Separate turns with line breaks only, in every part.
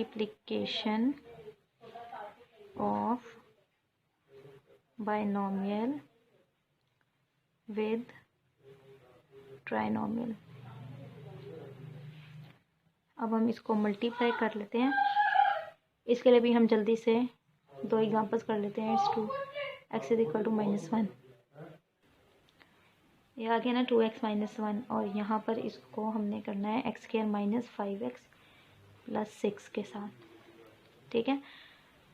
Multiplication of binomial with trinomial. अब हम इसको मल्टीप्लाई कर लेते हैं। इसके लिए भी हम जल्दी से दो एग्जांपल्स कर लेते हैं। इट्स 2x इक्वल टू -1, ये आ गया ना 2x - 1, और यहाँ पर इसको हमने करना है x² - 5x + 6 के साथ। ठीक है,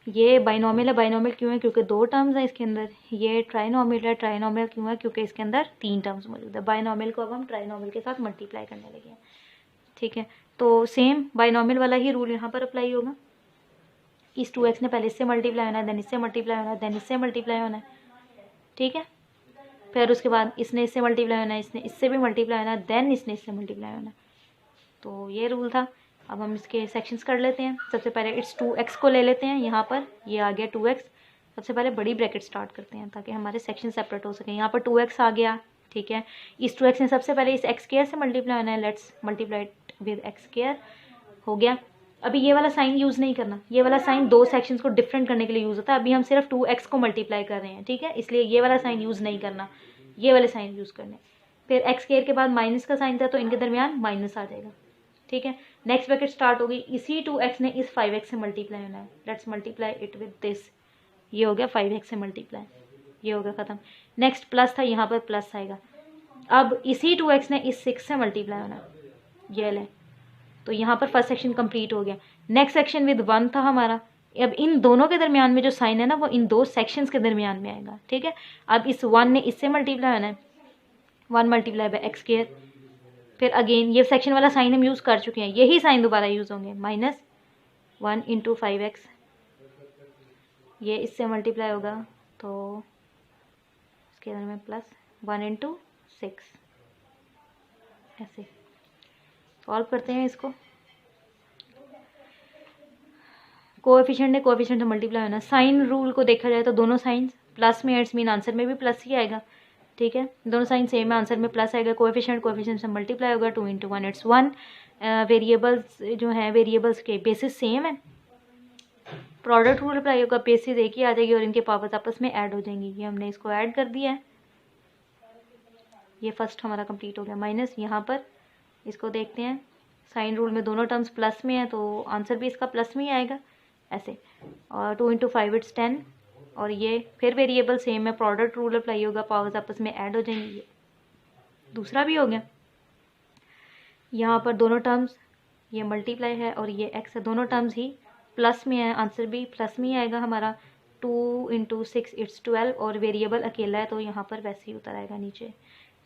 ये बाइनोमियल है। बाइनोमियल क्यों है? क्योंकि दो टर्म्स हैं इसके अंदर। ये ट्राइनोमियल है। ट्राइनोमियल क्यों है? क्योंकि इसके अंदर 3 टर्म्स मौजूद है। बाइनोमियल को अब हम ट्राइनोमियल के साथ मल्टीप्लाई करने लगे हैं। ठीक है, तो सेम बाइनोमियल वाला ही रूल यहाँ पर अप्लाई होगा। इस 2x ने पहले इससे मल्टीप्लाई होना है, देन इससे मल्टीप्लाई होना है, देन इससे मल्टीप्लाई होना है। ठीक है, फिर उसके बाद इसने इससे मल्टीप्लाई होना है, इसने इससे भी मल्टीप्लाई होना है, देन इसने इससे मल्टीप्लाई होना है। तो ये रूल था। अब हम इसके सेक्शंस कर लेते हैं। सबसे पहले इट्स 2x को ले लेते हैं। यहाँ पर ये आ गया 2x। सबसे पहले बड़ी ब्रैकेट स्टार्ट करते हैं ताकि हमारे सेक्शन सेपरेट हो सके। यहाँ पर 2x आ गया। ठीक है, इस 2x ने सबसे पहले इस x² से मल्टीप्लाई होना है। Let's multiply it with x²। हो गया। अभी ये वाला साइन यूज़ नहीं करना। ये वाला साइन दो सेक्शंस को डिफरेंट करने के लिए यूज़ होता है। अभी हम सिर्फ 2x को मल्टीप्लाई कर रहे हैं। ठीक है, इसलिए ये वाला साइन यूज़ नहीं करना, ये वाले साइन यूज़ करने। फिर x² के बाद माइनस का साइन था तो इनके दरमियान माइनस आ जाएगा। ठीक है, नेक्स्ट ब्रैकेट स्टार्ट होगी। इसी 2x ने इस 5x से मल्टीप्लाई होना है। Let's multiply it with this. ये हो गया 5x से मल्टीप्लाई, ये हो गया ख़त्म। नेक्स्ट प्लस था, यहाँ पर प्लस आएगा। अब इसी 2x ने इस 6 से मल्टीप्लाई होना है। ये ले, तो यहाँ पर फर्स्ट सेक्शन कंप्लीट हो गया। नेक्स्ट सेक्शन विद 1 था हमारा। अब इन दोनों के दरमियान में जो साइन है ना, वो इन दो सेक्शंस के दरमियान में आएगा। ठीक है, अब इस 1 ने इससे मल्टीप्लाई होना है। 1 मल्टीप्लाई बाय x²। फिर अगेन ये सेक्शन वाला साइन हम यूज़ कर चुके हैं, यही साइन दोबारा यूज़ होंगे। -1 × 5x, ये इससे मल्टीप्लाई होगा तो इसके अंदर में +1 × 6। ऐसे सॉल्व करते हैं इसको। कोएफिशिएंट ने कोएफिशिएंट से मल्टीप्लाई होना। साइन रूल को देखा जाए तो दोनों साइंस प्लस में, इट्स मीन आंसर में भी प्लस ही आएगा। ठीक है, दोनों साइन सेम है, आंसर में प्लस आएगा। कोएफिशिएंट कोएफिशिएंट से मल्टीप्लाई होगा। 2 × 1 इट्स 1। वेरिएबल्स जो हैं, वेरिएबल्स के बेसिस सेम है। प्रोडक्ट रूल अप्लाई होगा, बेसिस एक ही आ जाएगी और इनके पावर्स आपस में ऐड हो जाएंगी। ये हमने इसको ऐड कर दिया है। ये फर्स्ट हमारा कंप्लीट हो गया। माइनस यहाँ पर इसको देखते हैं, साइन रूल में दोनों टर्म्स प्लस में है तो आंसर भी इसका प्लस में ही आएगा ऐसे। और 2 × 5 इट्स 10। और ये फिर वेरिएबल सेम है, प्रोडक्ट रूल अप्लाई होगा, पावर्स आपस में ऐड हो जाएंगी। ये दूसरा भी हो गया। यहाँ पर दोनों टर्म्स, ये मल्टीप्लाई है और ये x है, दोनों टर्म्स ही प्लस में है, आंसर भी प्लस में ही आएगा हमारा। 2 × 6 इट्स 12। और वेरिएबल अकेला है तो यहाँ पर वैसे ही उतर आएगा नीचे।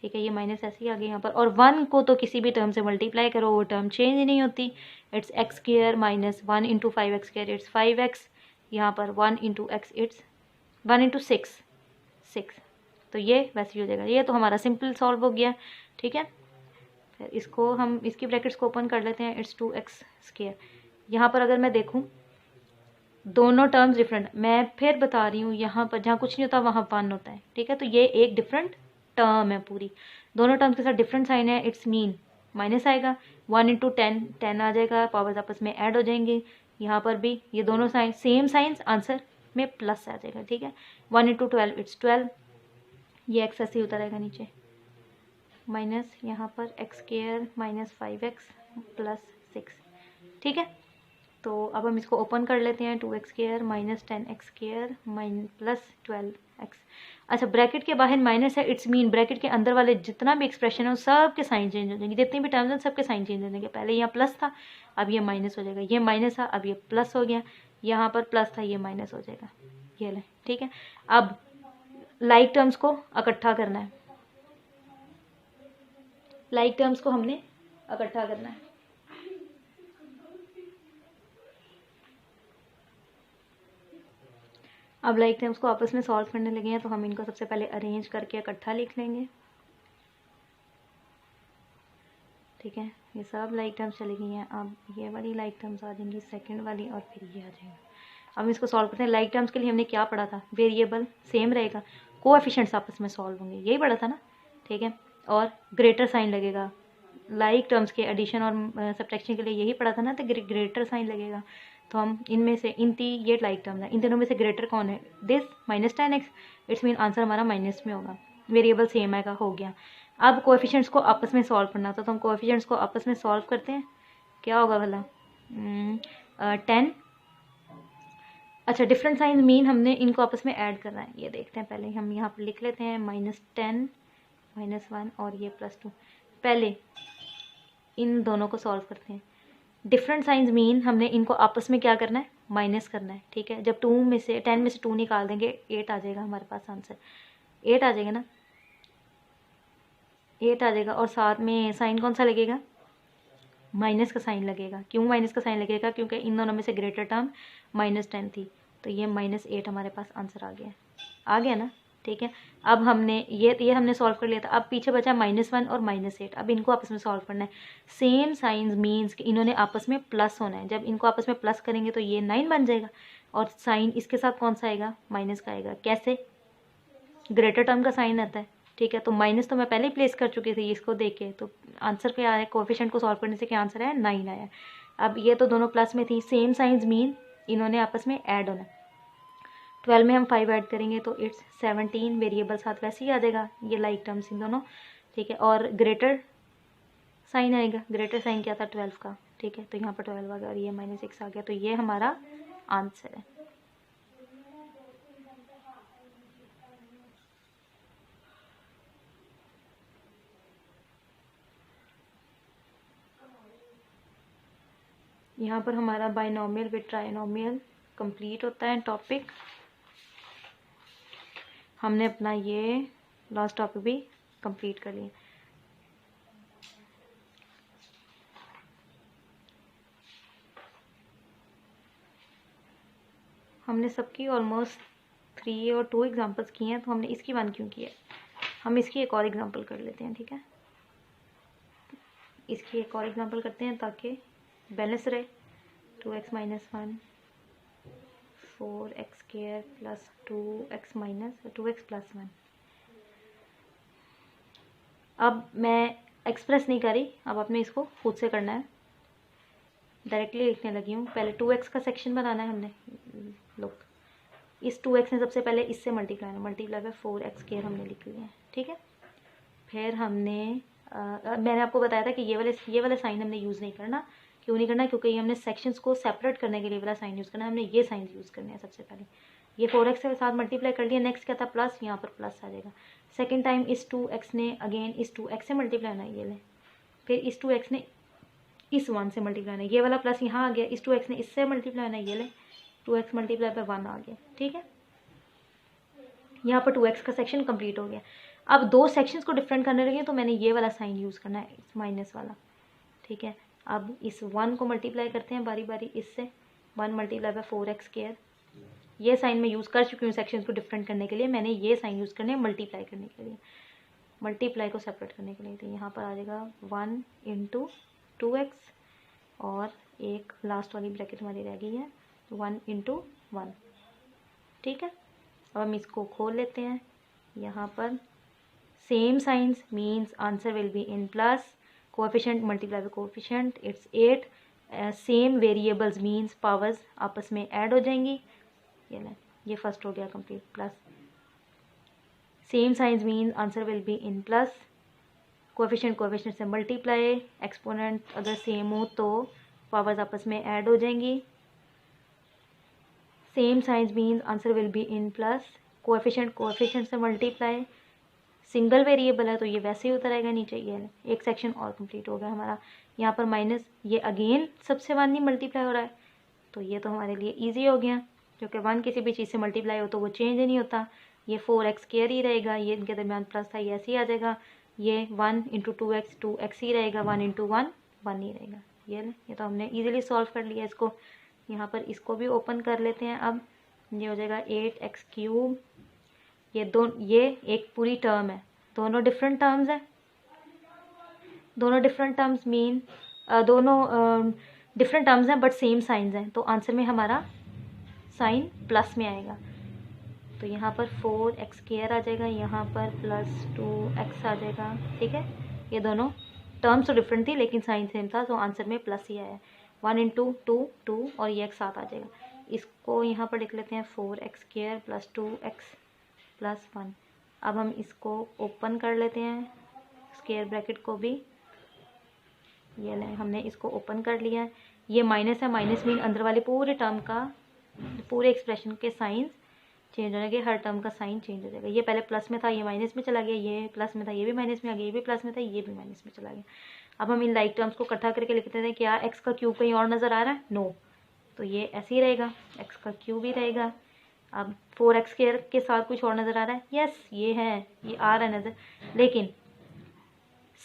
ठीक है, ये माइनस ऐसे ही आ गया यहाँ पर। और 1 को तो किसी भी टर्म से मल्टीप्लाई करो, वो टर्म चेंज ही नहीं होती। It's x² - 1 × 5x², it's 5x। यहाँ पर 1 × x इट्स 1 × 6। तो ये वैसे ही हो जाएगा। ये तो हमारा सिंपल सॉल्व हो गया। ठीक है, फिर इसको हम इसकी ब्रैकेट्स को ओपन कर लेते हैं। It's 2x²। यहाँ पर अगर मैं देखूँ दोनों टर्म्स डिफरेंट, मैं फिर बता रही हूँ, यहाँ पर जहाँ कुछ नहीं होता वहाँ 1 होता है। ठीक है, तो ये एक डिफरेंट टर्म है पूरी, दोनों टर्म्स के साथ डिफरेंट साइन है। इट्स मीन माइनस आएगा। 1 × 10 10 आ जाएगा, पावर्स आपस में ऐड हो जाएंगे। यहाँ पर भी ये दोनों साइन सेम साइंस, आंसर में प्लस आ जाएगा। ठीक है, 1 × 12 इट्स 12। ये x ऐसे ही उतर आएगा नीचे। माइनस यहाँ पर x² - 5x + 6। ठीक है, तो अब हम इसको ओपन कर लेते हैं। 2x² - 10x² + 12x। अच्छा, ब्रैकेट के बाहर माइनस है, इट्स मीन ब्रैकेट के अंदर वाले जितना भी एक्सप्रेशन है सब के साइन चेंज हो जाएंगे। जितने भी टर्म्स हैं सबके साइन चेंज हो जाएंगे। पहले यहाँ प्लस था, अब ये माइनस हो जाएगा। ये माइनस था, अब ये प्लस हो गया। यहाँ पर प्लस था, ये माइनस हो जाएगा। ये ले, ठीक है। अब लाइक टर्म्स को इकट्ठा करना है। लाइक टर्म्स को हमने इकट्ठा करना है। अब लाइक टर्म्स को आपस में सॉल्व करने लगे हैं तो हम इनको सबसे पहले अरेंज करके इकट्ठा लिख लेंगे। ठीक है, ये सब लाइक टर्म्स चली गई हैं। अब ये वाली लाइक टर्म्स आ जाएंगी, सेकंड वाली, और फिर ये आ जाएगा। अब इसको सॉल्व करते हैं। लाइक टर्म्स के लिए हमने क्या पढ़ा था? वेरिएबल सेम रहेगा, कोएफिशिएंट्स आपस में सॉल्व होंगे, यही पढ़ा था ना। ठीक है, और ग्रेटर साइन लगेगा। लाइक टर्म्स के एडिशन और सब्ट्रैक्शन के लिए यही पढ़ा था ना, तो ग्रेटर साइन लगेगा। तो हम इनमें से ये लाइक टर्म है, इन दोनों में से ग्रेटर कौन है, this -10x, it's mean answer हमारा माइनस में होगा, वेरिएबल सेम आएगा, हो गया। अब कोएफिशिएंट्स को आपस में सॉल्व करना था, तो हम कोएफिशिएंट्स को आपस में सॉल्व करते हैं। क्या होगा भला, 10, अच्छा डिफरेंट साइन मीन हमने इनको आपस में ऐड करना है, ये देखते हैं। पहले हम यहाँ पर लिख लेते हैं -10 -1 और ये +2। पहले इन दोनों को सॉल्व करते हैं। डिफरेंट साइंस मीन हमने इनको आपस में क्या करना है, माइनस करना है, ठीक है। जब 10 में से 2 निकाल देंगे 8 आ जाएगा हमारे पास आंसर, 8 आ जाएगा ना, 8 आ जाएगा। और साथ में साइन कौन सा लगेगा, माइनस का साइन लगेगा। क्यों माइनस का साइन लगेगा, क्योंकि इन दोनों में से ग्रेटर टर्म -10 थी, तो ये -8 हमारे पास आंसर आ गया ना, ठीक है। अब हमने ये हमने सॉल्व कर लिया था। अब पीछे बचा -1 और -8, अब इनको आपस में सॉल्व करना है। सेम साइंस मीन्स कि इन्होंने आपस में प्लस होना है। जब इनको आपस में प्लस करेंगे तो ये 9 बन जाएगा, और साइन इसके साथ कौन सा आएगा, माइनस का आएगा। कैसे, ग्रेटर टर्म का साइन आता है, ठीक है। तो माइनस तो मैं पहले ही प्लेस कर चुकी थी इसको देख के, तो आंसर क्या आया, कोएफिशिएंट को सॉल्व करने से क्या आंसर आया, 9 आया। अब ये तो दोनों प्लस में थी, सेम साइंस मीन इन्होंने आपस में ऐड होना है। 12 में हम 5 ऐड करेंगे तो इट्स 17, वेरिएबल साथ वैसे ही आ जाएगा, ये लाइक टर्म्स इन दोनों, ठीक है। और ग्रेटर साइन आएगा, ग्रेटर साइन क्या था 12 का, ठीक है। तो यहाँ पर 12 आ गया और ये -6 आ गया, तो ये हमारा आंसर है। यहाँ पर हमारा बाइनोमियल विद ट्राइनोमियल कंप्लीट होता है टॉपिक। हमने अपना ये लास्ट टॉपिक भी कंप्लीट कर लिया। हमने सबकी ऑलमोस्ट 3 और 2 एग्जांपल्स किए हैं, तो हमने इसकी 1 क्यों किया, हम इसकी एक और एग्जांपल कर लेते हैं, ठीक है। इसकी एक और एग्जांपल करते हैं ताकि बैलेंस रहे। 2x - 1 4x² + 2x - 2x + 1। अब मैं एक्सप्रेस नहीं करी, अब आपने इसको खुद से करना है, डायरेक्टली लिखने लगी हूँ। पहले 2x का सेक्शन बनाना है हमने, लोग इस 2x ने सबसे पहले इससे मल्टीप्लाई बाय 4x² हमने लिख लिया है, ठीक है। फिर हमने मैंने आपको बताया था कि ये वाला साइन हमने यूज़ नहीं करना। क्यों नहीं करना, क्योंकि ये हमने सेक्शंस को सेपरेट करने के लिए वाला साइन यूज़ करना है, हमने ये साइन यूज़ करने हैं सबसे पहले। ये 4x के साथ मल्टीप्लाई कर लिया, नेक्स्ट क्या था प्लस, यहाँ पर प्लस आ जाएगा। सेकेंड टाइम इस 2x ने अगेन इस 2x से मल्टीप्लाई होना है, ये ले। फिर इस 2x ने इस 1 से मल्टीप्लाई होना है, ये वाला प्लस यहाँ आ गया। इस 2x ने इससे मल्टीप्लाई होना है, ये ले। 2x × 1 आ गया, ठीक है। यहाँ पर 2x का सेक्शन कंप्लीट हो गया। अब 2 सेक्शंस को डिफरेंट करने लगे तो मैंने ये वाला साइन यूज़ करना है, माइनस वाला, ठीक है। अब इस 1 को मल्टीप्लाई करते हैं बारी बारी इससे, 1 × 4x²। ये साइन मैं यूज़ कर चुकी हूँ सेक्शंस को डिफरेंट करने के लिए, मैंने ये साइन यूज़ करने हैं मल्टीप्लाई करने के लिए, मल्टीप्लाई को सेपरेट करने के लिए। तो यहाँ पर आ जाएगा 1 × 2x और एक लास्ट वाली ब्रैकेट हमारी रह गई है 1 × 1, ठीक है। अब हम इसको खोल लेते हैं। यहाँ पर same science means answer will be in plus, coefficient multiply by coefficient it's 8। Same variables means powers आपस में ऐड हो जाएंगी, ये फर्स्ट हो गया complete. Plus same science means answer will be in plus, coefficient से मल्टीप्लाई, एक्सपोनेंट अगर same हो तो पावर्स आपस में ऐड हो जाएंगी। Same science means answer will be in plus, coefficient से मल्टीप्लाई, सिंगल वेरिएबल है तो ये वैसे ही उतर आएगा नीचे। ये एक सेक्शन और कंप्लीट हो गया हमारा। यहाँ पर माइनस, ये अगेन सबसे 1 नहीं मल्टीप्लाई हो रहा है, तो ये तो हमारे लिए इजी हो गया, क्योंकि 1 किसी भी चीज़ से मल्टीप्लाई हो तो वो चेंज ही नहीं होता। ये 4x² ही रहेगा, ये इनके दरमियान प्लस था, ये ऐसे ही आ जाएगा। ये 1 × 2x 2x ही रहेगा, 1 × 1 1 ही रहेगा। ये तो हमने ईजिली सॉल्व कर लिया इसको। यहाँ पर इसको भी ओपन कर लेते हैं। अब ये हो जाएगा 8x³। ये एक पूरी टर्म है, दोनों डिफरेंट टर्म्स हैं, दोनों डिफरेंट टर्म्स मीन दोनों डिफरेंट टर्म्स हैं बट सेम साइंस हैं, तो आंसर में हमारा साइन प्लस में आएगा। तो यहाँ पर 4x² आ जाएगा, यहाँ पर +2x आ जाएगा, ठीक है। ये दोनों टर्म्स तो डिफरेंट थी लेकिन साइन सेम था, तो आंसर में प्लस ही आया। 1 इंटू 2 2 और ये x साथ आ जाएगा। इसको यहाँ पर लिख लेते हैं 4x² प्लस 2x प्लस 1। अब हम इसको ओपन कर लेते हैं, स्क्वायर ब्रैकेट को भी, ये ले हमने इसको ओपन कर लिया है। ये माइनस है, माइनस मीन अंदर वाले पूरे टर्म का, पूरे एक्सप्रेशन के साइंस चेंज हो जाएंगे, हर टर्म का साइन चेंज हो जाएगा। ये पहले प्लस में था, ये माइनस में चला गया, ये प्लस में था, ये भी माइनस में आ गया, ये भी प्लस में था, ये भी माइनस में चला गया। अब हम इन लाइक टर्म्स को इकट्ठा करके लिखते हैं, क्या एक्स का क्यूब कहीं और नज़र आ रहा है? नो, तो ये ऐसे ही रहेगा, एक्स का क्यूब ही रहेगा। अब 4x² के साथ कुछ और नज़र आ रहा है? यस, ये है, ये आ रहा है नज़र, लेकिन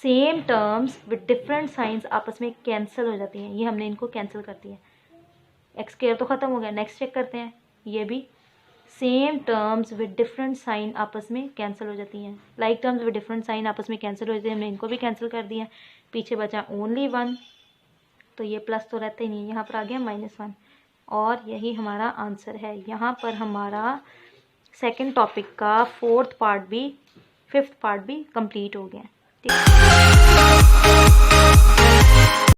same terms with different science आपस में कैंसिल हो जाती हैं। ये हमने इनको कैंसिल कर दिया, x² तो ख़त्म हो गया। नेक्स्ट चेक करते हैं, ये भी same terms with different sign आपस में कैंसिल हो जाती हैं। Like terms with different sign आपस में कैंसिल हो जाती है, हमने इनको भी कैंसिल कर दिया। पीछे बचा ओनली 1, तो ये प्लस तो रहता ही नहीं, यहाँ पर आ गया -1, और यही हमारा आंसर है। यहाँ पर हमारा सेकंड टॉपिक का 4th पार्ट भी 5th पार्ट भी कंप्लीट हो गया। ठीक है।